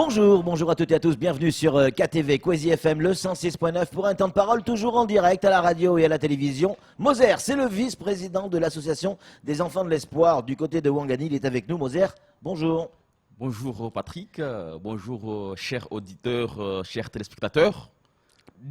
Bonjour à toutes et à tous, bienvenue sur KTV, Kwezi FM, le 106.9 pour un temps de parole toujours en direct à la radio et à la télévision. Moser, c'est le vice-président de l'association des enfants de l'espoir du côté de Ouangani, il est avec nous. Moser, bonjour. Bonjour Patrick, bonjour chers auditeurs, chers téléspectateurs.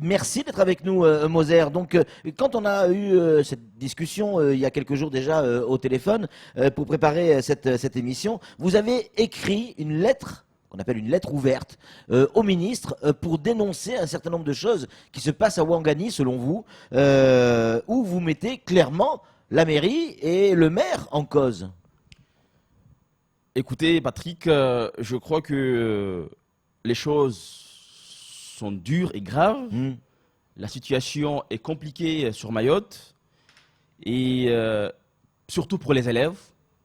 Merci d'être avec nous, Moser. Donc, quand on a eu cette discussion il y a quelques jours déjà au téléphone pour préparer cette émission, vous avez écrit une lettre qu'on appelle une lettre ouverte au ministre pour dénoncer un certain nombre de choses qui se passent à Ouangani, selon vous, où vous mettez clairement la mairie et le maire en cause. Écoutez Patrick, je crois que les choses sont dures et graves. La situation est compliquée sur Mayotte et surtout pour les élèves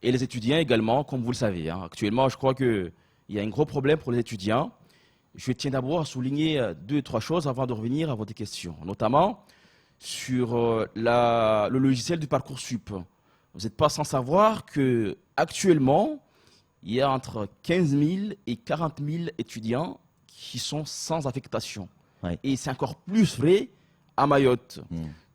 et les étudiants également, comme vous le savez. Actuellement, je crois qu'il y a un gros problème pour les étudiants. Je tiens d'abord à souligner 2 ou 3 choses avant de revenir à votre question, notamment sur le logiciel du Parcoursup. Vous n'êtes pas sans savoir qu'actuellement, il y a entre 15 000 et 40 000 étudiants qui sont sans affectation. Ouais. Et c'est encore plus vrai à Mayotte.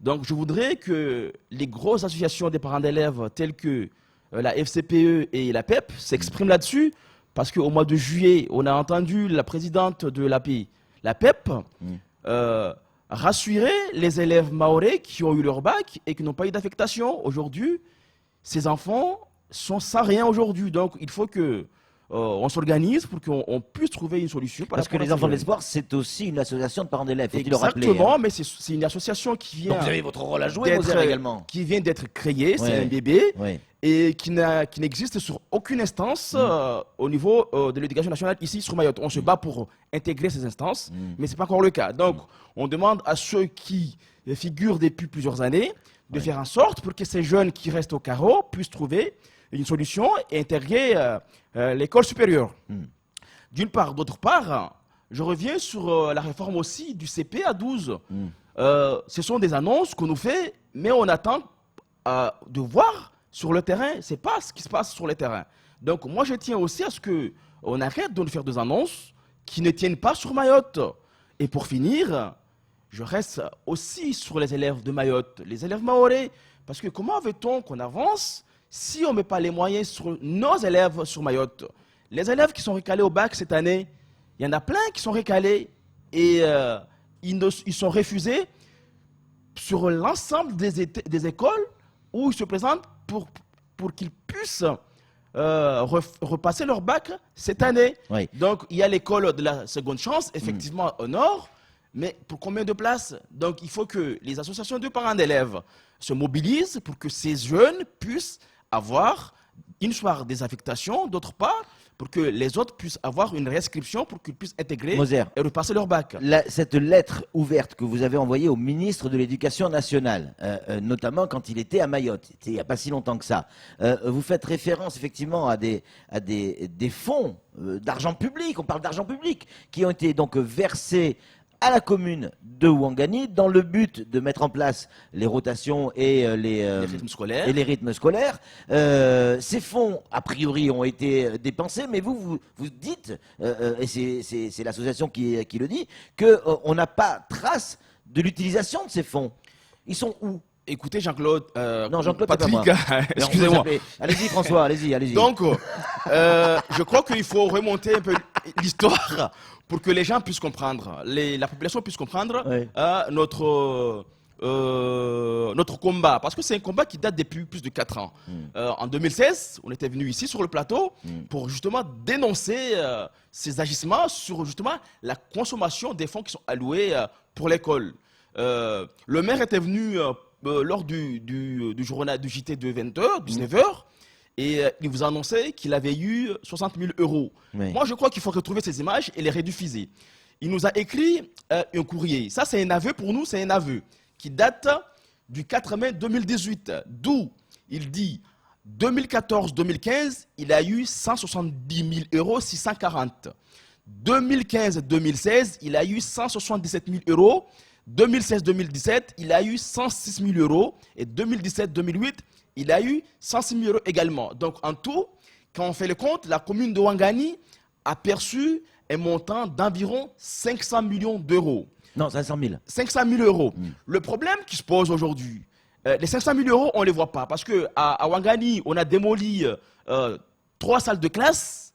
Donc je voudrais que les grosses associations des parents d'élèves telles que la FCPE et la PEP s'expriment là-dessus, parce qu'au mois de juillet, on a entendu la présidente de la PEP rassurer les élèves mahorais qui ont eu leur bac et qui n'ont pas eu d'affectation. Aujourd'hui, ces enfants sont sans rien aujourd'hui. Donc il faut que on s'organise pour qu'on puisse trouver une solution. Parce que les enfants de l'espoir, c'est aussi une association de parents d'élèves, faut-il le rappeler. Exactement, mais c'est une association qui vient. Donc vous avez votre rôle à jouer, Moser, également. Qui vient d'être créée, c'est un bébé, et qui n'existe sur aucune instance au niveau de l'éducation nationale ici sur Mayotte. On se bat pour intégrer ces instances, mais ce n'est pas encore le cas. Donc on demande à ceux qui figurent depuis plusieurs années de faire en sorte pour que ces jeunes qui restent au carreau puissent trouver une solution et intégrer l'école supérieure. D'une part. D'autre part, je reviens sur la réforme aussi du CP à 12. Ce sont des annonces qu'on nous fait, mais on attend de voir sur le terrain. Ce n'est pas ce qui se passe sur le terrain. Donc moi, je tiens aussi à ce qu'on arrête de nous faire des annonces qui ne tiennent pas sur Mayotte. Et pour finir, je reste aussi sur les élèves de Mayotte, les élèves mahorais. Parce que comment veut-on qu'on avance si on ne met pas les moyens sur nos élèves sur Mayotte? Les élèves qui sont recalés au bac cette année, il y en a plein qui sont recalés et ils sont refusés sur l'ensemble des écoles où ils se présentent pour qu'ils puissent repasser leur bac cette année. Oui. Donc il y a l'école de la seconde chance, effectivement au nord, mais pour combien de places? Donc il faut que les associations de parents d'élèves se mobilisent pour que ces jeunes puissent avoir une soirée des affectations, d'autre part, pour que les autres puissent avoir une réinscription pour qu'ils puissent intégrer Moser, et repasser leur bac. Cette lettre ouverte que vous avez envoyée au ministre de l'Éducation nationale, notamment quand il était à Mayotte, il n'y a pas si longtemps que ça, vous faites référence effectivement à des fonds d'argent public, on parle d'argent public, qui ont été donc versés à la commune de Ouangani dans le but de mettre en place les rotations et les rythmes scolaires. Ces fonds, a priori, ont été dépensés, mais vous dites, et c'est l'association qui le dit, qu'on n'a pas trace de l'utilisation de ces fonds. Ils sont où? Écoutez Jean-Claude, non, Jean-Claude, Patrick, excusez-moi. Allez-y François, allez-y. Donc, je crois qu'il faut remonter un peu l'histoire pour que les gens puissent comprendre, la population puisse comprendre notre combat. Parce que c'est un combat qui date depuis plus de 4 ans. En 2016, on était venu ici sur le plateau pour justement dénoncer ces agissements sur justement la consommation des fonds qui sont alloués pour l'école. Le maire était venu lors du journal du JT de 20h, 19h, et il vous annonçait qu'il avait eu 60 000 €. Moi, je crois qu'il faut retrouver ces images et les rediffuser. Il nous a écrit un courrier. Ça, c'est un aveu pour nous, c'est un aveu qui date du 4 mai 2018, d'où il dit 2014-2015, il a eu 170 000 640. 2015-2016, il a eu 177 000 €. 2016-2017, il a eu 106 000 €. Et 2017-2008, il a eu 106 000 € également. Donc en tout, quand on fait le compte, la commune de Ouangani a perçu un montant d'environ 500 millions d'euros. Non, 500 000. 500 000 euros. Le problème qui se pose aujourd'hui, les 500 000 euros, on ne les voit pas. Parce qu'à Ouangani, on a démoli 3 salles de classe.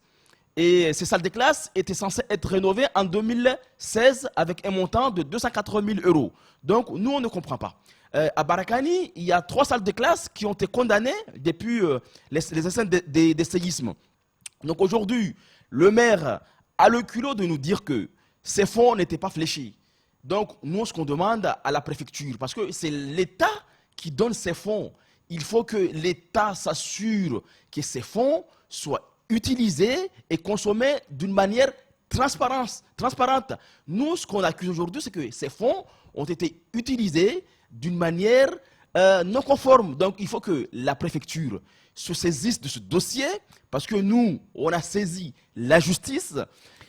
Et ces salles de classe étaient censées être rénovées en 2016 avec un montant de 280 000 euros. Donc, nous, on ne comprend pas. À Barakani, il y a 3 salles de classe qui ont été condamnées depuis les essais des séismes. Donc, aujourd'hui, le maire a le culot de nous dire que ces fonds n'étaient pas fléchés. Donc, nous, ce qu'on demande à la préfecture, parce que c'est l'État qui donne ces fonds, il faut que l'État s'assure que ces fonds soient utilisés et consommés d'une manière transparente. Nous, ce qu'on accuse aujourd'hui, c'est que ces fonds ont été utilisés d'une manière non conforme. Donc, il faut que la préfecture se saisisse de ce dossier, parce que nous, on a saisi la justice.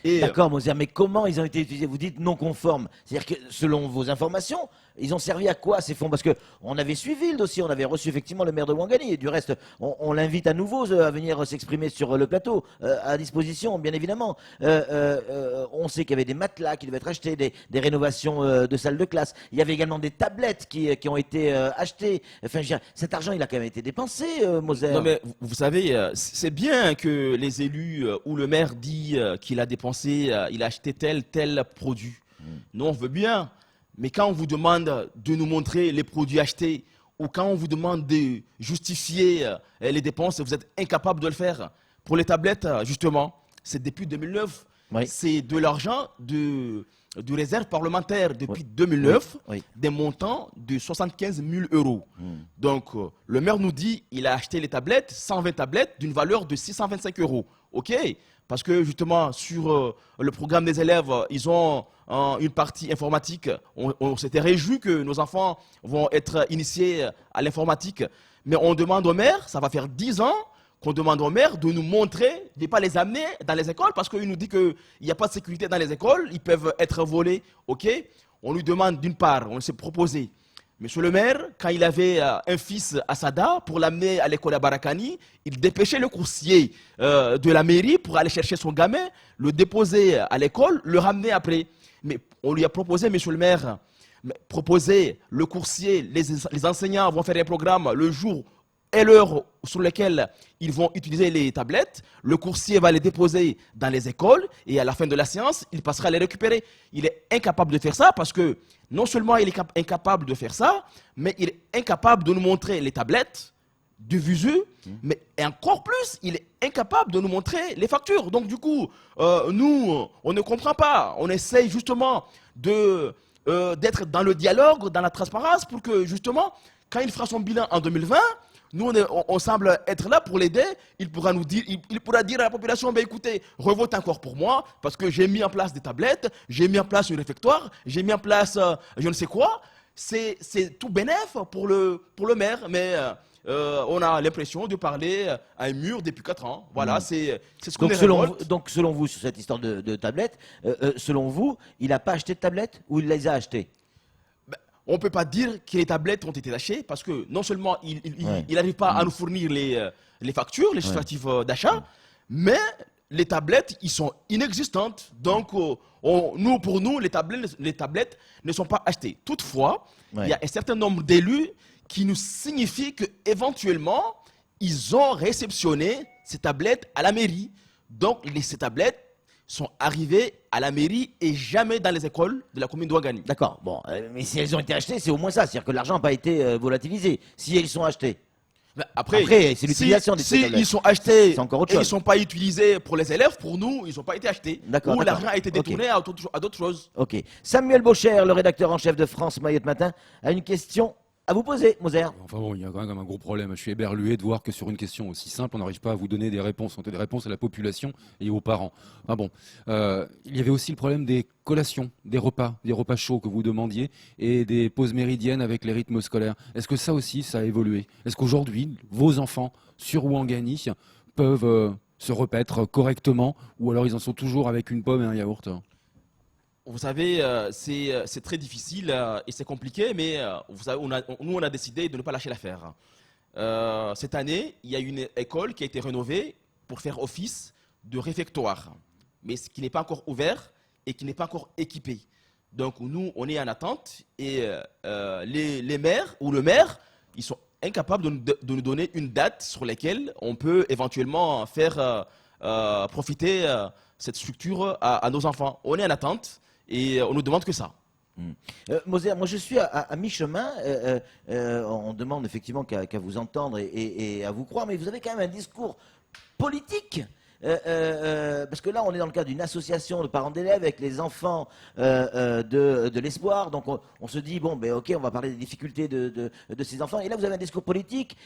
D'accord, Moser, mais comment ils ont été utilisés? Vous dites non conformes. C'est-à-dire que selon vos informations, ils ont servi à quoi ces fonds? Parce qu'on avait suivi le dossier, on avait reçu effectivement le maire de Ouangani. Et du reste, on l'invite à nouveau à venir s'exprimer sur le plateau, à disposition, bien évidemment. On sait qu'il y avait des matelas qui devaient être achetés, des rénovations de salles de classe. Il y avait également des tablettes qui ont été achetées. Enfin, je veux dire, cet argent, il a quand même été dépensé, Moser. Non, mais vous savez, c'est bien que les élus ou le maire dit qu'il a dépensé, il a acheté tel produit. Nous, on veut bien. Mais quand on vous demande de nous montrer les produits achetés, ou quand on vous demande de justifier les dépenses, vous êtes incapable de le faire. Pour les tablettes, justement, c'est depuis 2009. Oui. C'est de l'argent du réserve parlementaire depuis 2009, des montants de 75 000 euros. Donc, le maire nous dit qu'il a acheté les tablettes, 120 tablettes, d'une valeur de 625 euros. OK, parce que justement, sur le programme des élèves, ils ont une partie informatique. On s'était réjoui que nos enfants vont être initiés à l'informatique. Mais on demande au maire, ça va faire 10 ans, qu'on demande au maire de nous montrer, de ne pas les amener dans les écoles, parce qu'il nous dit qu'il n'y a pas de sécurité dans les écoles, ils peuvent être volés. OK, on lui demande d'une part, on s'est proposé. Monsieur le maire, quand il avait un fils à Sada, pour l'amener à l'école à Barakani, il dépêchait le coursier de la mairie pour aller chercher son gamin, le déposer à l'école, le ramener après. Mais on lui a proposé, monsieur le maire, proposer le coursier, les enseignants vont faire un programme le jour et l'heure sur lesquelles ils vont utiliser les tablettes. Le coursier va les déposer dans les écoles et à la fin de la séance, il passera à les récupérer. Il est incapable de faire ça parce que non seulement il est incapable de faire ça, mais il est incapable de nous montrer les tablettes du visu, mais encore plus, il est incapable de nous montrer les factures. Donc du coup, nous, on ne comprend pas. On essaye justement d'être dans le dialogue, dans la transparence, pour que justement, quand il fera son bilan en 2020, nous, on semble être là pour l'aider. Il pourra nous dire, il pourra dire à la population, ben écoutez, revote encore pour moi, parce que j'ai mis en place des tablettes, j'ai mis en place un réfectoire, j'ai mis en place je ne sais quoi. C'est tout bénef pour le maire, mais on a l'impression de parler à un mur depuis 4 ans. Voilà, c'est ce qu'on est. Donc selon vous, sur cette histoire de tablettes, selon vous, il n'a pas acheté de tablettes ou il les a achetées? On ne peut pas dire que les tablettes ont été achetées parce que non seulement il n'arrive pas à nous fournir les factures, les justificatifs d'achat, mais les tablettes, ils sont inexistantes. Donc, pour nous, les tablettes ne sont pas achetées. Toutefois, il y a un certain nombre d'élus qui nous signifient qu'éventuellement, ils ont réceptionné ces tablettes à la mairie. Donc, ces tablettes sont arrivées à la mairie et jamais dans les écoles de la commune d'Ouangani. D'accord, bon, mais si elles ont été achetées, c'est au moins ça, c'est-à-dire que l'argent n'a pas été volatilisé, si elles sont achetées. Après c'est l'utilisation des tablettes. Si ils sont achetés c'est encore autre et chose. ils ne sont pas utilisés pour les élèves, pour nous, ils n'ont pas été achetés. Ou l'argent a été détourné à d'autres choses. Ok. Samuel Baucher, le rédacteur en chef de France Mayotte Matin, a une question à vous poser, Moser. Enfin bon, il y a quand même un gros problème. Je suis éberlué de voir que sur une question aussi simple, on n'arrive pas à vous donner des réponses. On donne des réponses à la population et aux parents. Enfin bon, il y avait aussi le problème des collations, des repas chauds que vous demandiez et des pauses méridiennes avec les rythmes scolaires. Est-ce que ça aussi, ça a évolué? Est-ce qu'aujourd'hui, vos enfants sur Ouangani peuvent se repaître correctement ou alors ils en sont toujours avec une pomme et un yaourt? Vous savez, c'est très difficile et c'est compliqué, mais vous savez, nous, on a décidé de ne pas lâcher l'affaire. Cette année, il y a une école qui a été rénovée pour faire office de réfectoire. mais qui n'est pas encore ouvert et qui n'est pas encore équipé. Donc nous, on est en attente et les maires ou le maire, ils sont incapables de nous donner une date sur laquelle on peut éventuellement faire profiter cette structure à nos enfants. On est en attente et on ne demande que ça. Moser, moi je suis à mi-chemin. On demande effectivement qu'à vous entendre et à vous croire, mais vous avez quand même un discours politique. Parce que là, on est dans le cadre d'une association de parents d'élèves avec les enfants de l'espoir. Donc, on se dit, bon, ben ok, on va parler des difficultés de ces enfants. Et là, vous avez un discours politique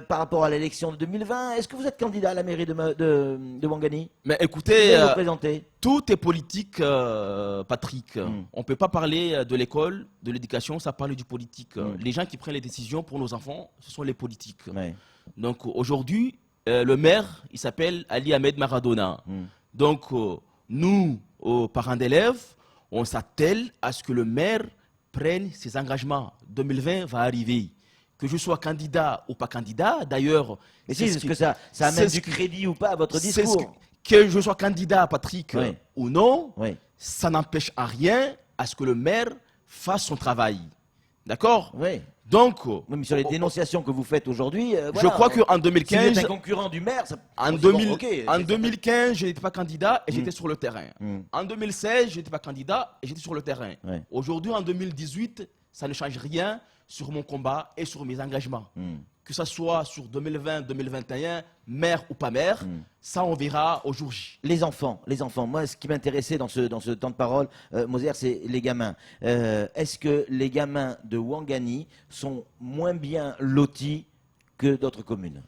par rapport à l'élection de 2020. Est-ce que vous êtes candidat à la mairie de Ouangani? Mais écoutez, présenter tout est politique, Patrick. On ne peut pas parler de l'école, de l'éducation, ça parle du politique. Les gens qui prennent les décisions pour nos enfants, ce sont les politiques. Ouais. Donc, aujourd'hui, le maire, il s'appelle Ali Ahmed Maradona. Donc, nous, parents d'élèves, on s'attelle à ce que le maire prenne ses engagements. 2020 va arriver. Que je sois candidat ou pas candidat, d'ailleurs... Est-ce que ça amène du crédit ou pas à votre discours? Que je sois candidat, Patrick, ou non, ça n'empêche à rien à ce que le maire fasse son travail. D'accord? Oui. Donc, mais sur les dénonciations que vous faites aujourd'hui, je crois qu'en 2015, si vous êtes un concurrent du maire, en 2015, je n'étais pas candidat et j'étais sur le terrain. En 2016, je n'étais pas candidat et j'étais sur le terrain. Aujourd'hui, en 2018, ça ne change rien sur mon combat et sur mes engagements. Que ce soit sur 2020, 2021, maire ou pas maire, ça on verra au jour J. Les enfants. Moi, ce qui m'intéressait dans ce temps de parole, Moser, c'est les gamins. Est-ce que les gamins de Ouangani sont moins bien lotis que d'autres communes?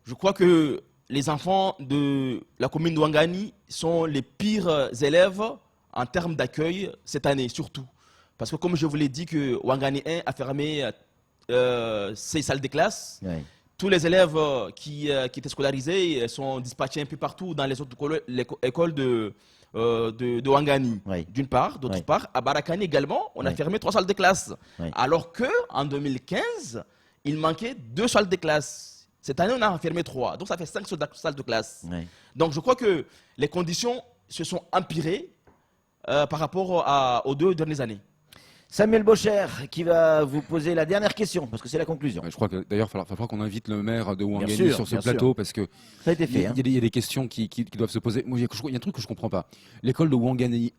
Je crois que les enfants de la commune de Ouangani sont les pires élèves en termes d'accueil cette année, surtout. Parce que comme je vous l'ai dit, que Ouangani 1 a fermé ces salles de classe. Tous les élèves qui étaient scolarisés sont dispatchés un peu partout dans les autres écoles de Ouangani, d'une part. D'autre part, à Barakani également, on a fermé 3 salles de classe. Alors qu'en 2015, il manquait 2 salles de classe. Cette année, on a fermé 3. Donc, ça fait 5 salles de classe. Donc, je crois que les conditions se sont empirées par rapport aux 2 dernières années. Samuel Bocher qui va vous poser la dernière question, parce que c'est la conclusion. Je crois que d'ailleurs, il va falloir qu'on invite le maire de Ouangani sur ce plateau, parce que ça a été fait. Il y a des questions qui doivent se poser. Moi, il y a un truc que je ne comprends pas. L'école de Ouangani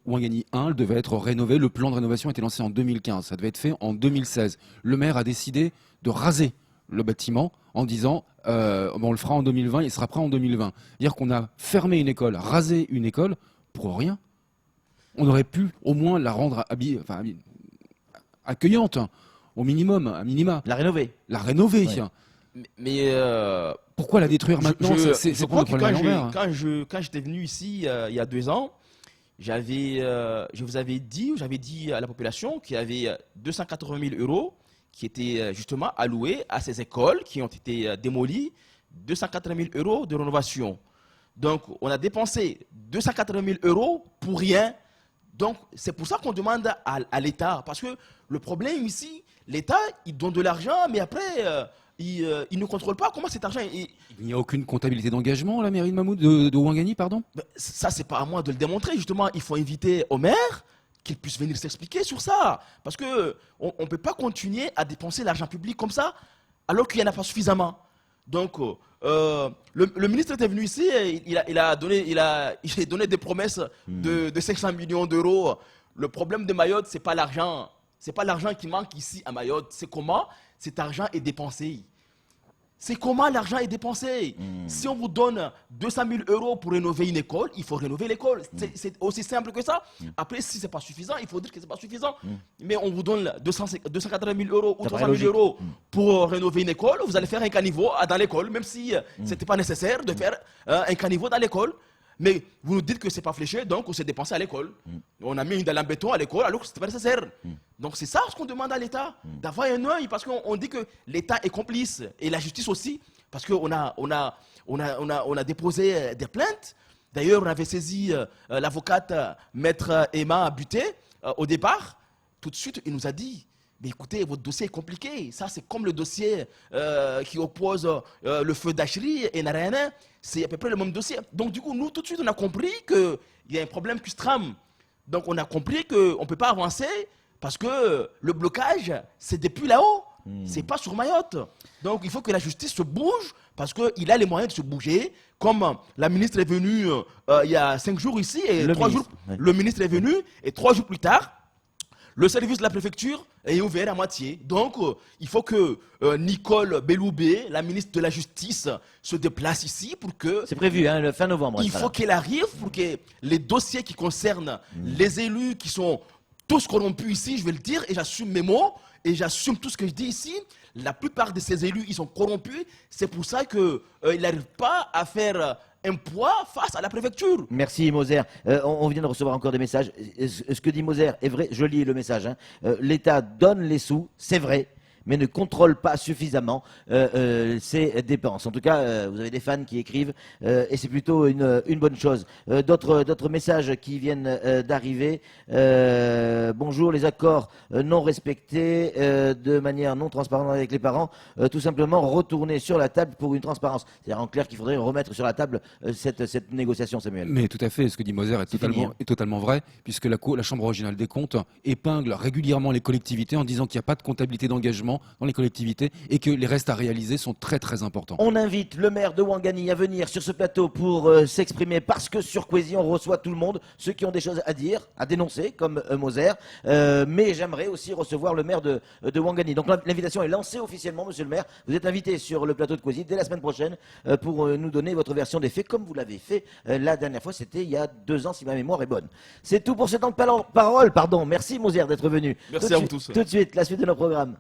1, elle devait être rénovée. Le plan de rénovation a été lancé en 2015. Ça devait être fait en 2016. Le maire a décidé de raser le bâtiment en disant on le fera en 2020, il sera prêt en 2020. C'est-à-dire qu'on a fermé une école, rasé une école pour rien. On aurait pu au moins la rendre accueillante, au minimum, à minima. La rénover. Mais pourquoi la détruire maintenant? Je crois que quand j'étais venu ici il y a 2 ans, j'avais dit à la population qu'il y avait 280 000 € qui étaient justement alloués à ces écoles qui ont été démolies, 280 000 € de rénovation. Donc, on a dépensé 280 000 € pour rien. Donc, c'est pour ça qu'on demande à l'État. Parce que le problème ici, l'État, il donne de l'argent, mais après, il ne contrôle pas comment cet argent... Il n'y a aucune comptabilité d'engagement à la mairie de Ouangani, pardon? Ça, c'est pas à moi de le démontrer. Justement, il faut inviter au maire qu'il puisse venir s'expliquer sur ça. Parce qu'on ne peut pas continuer à dépenser l'argent public comme ça, alors qu'il n'y en a pas suffisamment. Donc, le ministre était venu ici, et il a donné des promesses de 500 millions d'euros. Le problème de Mayotte, ce n'est pas l'argent. Ce n'est pas l'argent qui manque ici à Mayotte. C'est comment cet argent est dépensé. C'est comment l'argent est dépensé. Si on vous donne 200 000 € pour rénover une école, il faut rénover l'école. C'est aussi simple que ça. Après, si ce n'est pas suffisant, il faut dire que ce n'est pas suffisant. Mais on vous donne 280 000 € ou 300 000 € pour rénover une école, vous allez faire un caniveau dans l'école, même si ce n'était pas nécessaire de faire un caniveau dans l'école. Mais vous nous dites que ce n'est pas fléché, donc on s'est dépensé à l'école. On a mis une dalle en béton à l'école alors que ce n'était pas nécessaire. Donc c'est ça ce qu'on demande à l'État, d'avoir un œil, parce qu'on dit que l'État est complice, et la justice aussi, parce qu'on a déposé des plaintes. D'ailleurs, on avait saisi l'avocate Maître Emma Buté au départ. Tout de suite, il nous a dit mais écoutez, votre dossier est compliqué. Ça, c'est comme le dossier qui oppose le feu d'Achri et Narayana. C'est à peu près le même dossier. Donc, du coup, nous, tout de suite, on a compris qu'il y a un problème qui se trame. Donc, on a compris qu'on ne peut pas avancer parce que le blocage, c'est depuis là-haut. C'est pas sur Mayotte. Donc, il faut que la justice se bouge parce qu'il a les moyens de se bouger. Comme la ministre est venue il y a 5 jours ici, et le ministre est venu, et 3 jours plus tard, le service de la préfecture est ouvert à moitié. Donc, il faut que Nicole Belloubet, la ministre de la Justice, se déplace ici pour que... C'est prévu, le fin novembre. Il faut qu'elle arrive pour que les dossiers qui concernent les élus qui sont tous corrompus ici, je vais le dire, et j'assume mes mots, et j'assume tout ce que je dis ici, la plupart de ces élus, ils sont corrompus. C'est pour ça qu'ils n'arrivent pas à faire un poids face à la préfecture. Merci Moser. On vient de recevoir encore des messages. Ce que dit Moser est vrai, je lis le message. L'État donne les sous, c'est vrai, mais ne contrôle pas suffisamment ses dépenses. En tout cas, vous avez des fans qui écrivent, et c'est plutôt une bonne chose. D'autres messages qui viennent d'arriver. Bonjour, les accords non respectés de manière non transparente avec les parents, tout simplement retourner sur la table pour une transparence. C'est-à-dire en clair qu'il faudrait remettre sur la table cette négociation, Samuel. Mais tout à fait, ce que dit Moser est totalement vrai, puisque la Chambre originale des comptes épingle régulièrement les collectivités en disant qu'il n'y a pas de comptabilité d'engagement dans les collectivités et que les restes à réaliser sont très très importants. On invite le maire de Ouangani à venir sur ce plateau pour s'exprimer, parce que sur Kwezi on reçoit tout le monde, ceux qui ont des choses à dire, à dénoncer, comme Moser, mais j'aimerais aussi recevoir le maire de Ouangani. Donc l'invitation est lancée officiellement, monsieur le maire. Vous êtes invité sur le plateau de Kwezi dès la semaine prochaine pour nous donner votre version des faits, comme vous l'avez fait la dernière fois, c'était il y a 2 ans si ma mémoire est bonne. C'est tout pour ce temps de parole. Merci Moser d'être venu. Merci à vous tous. Tout de suite, la suite de nos programmes.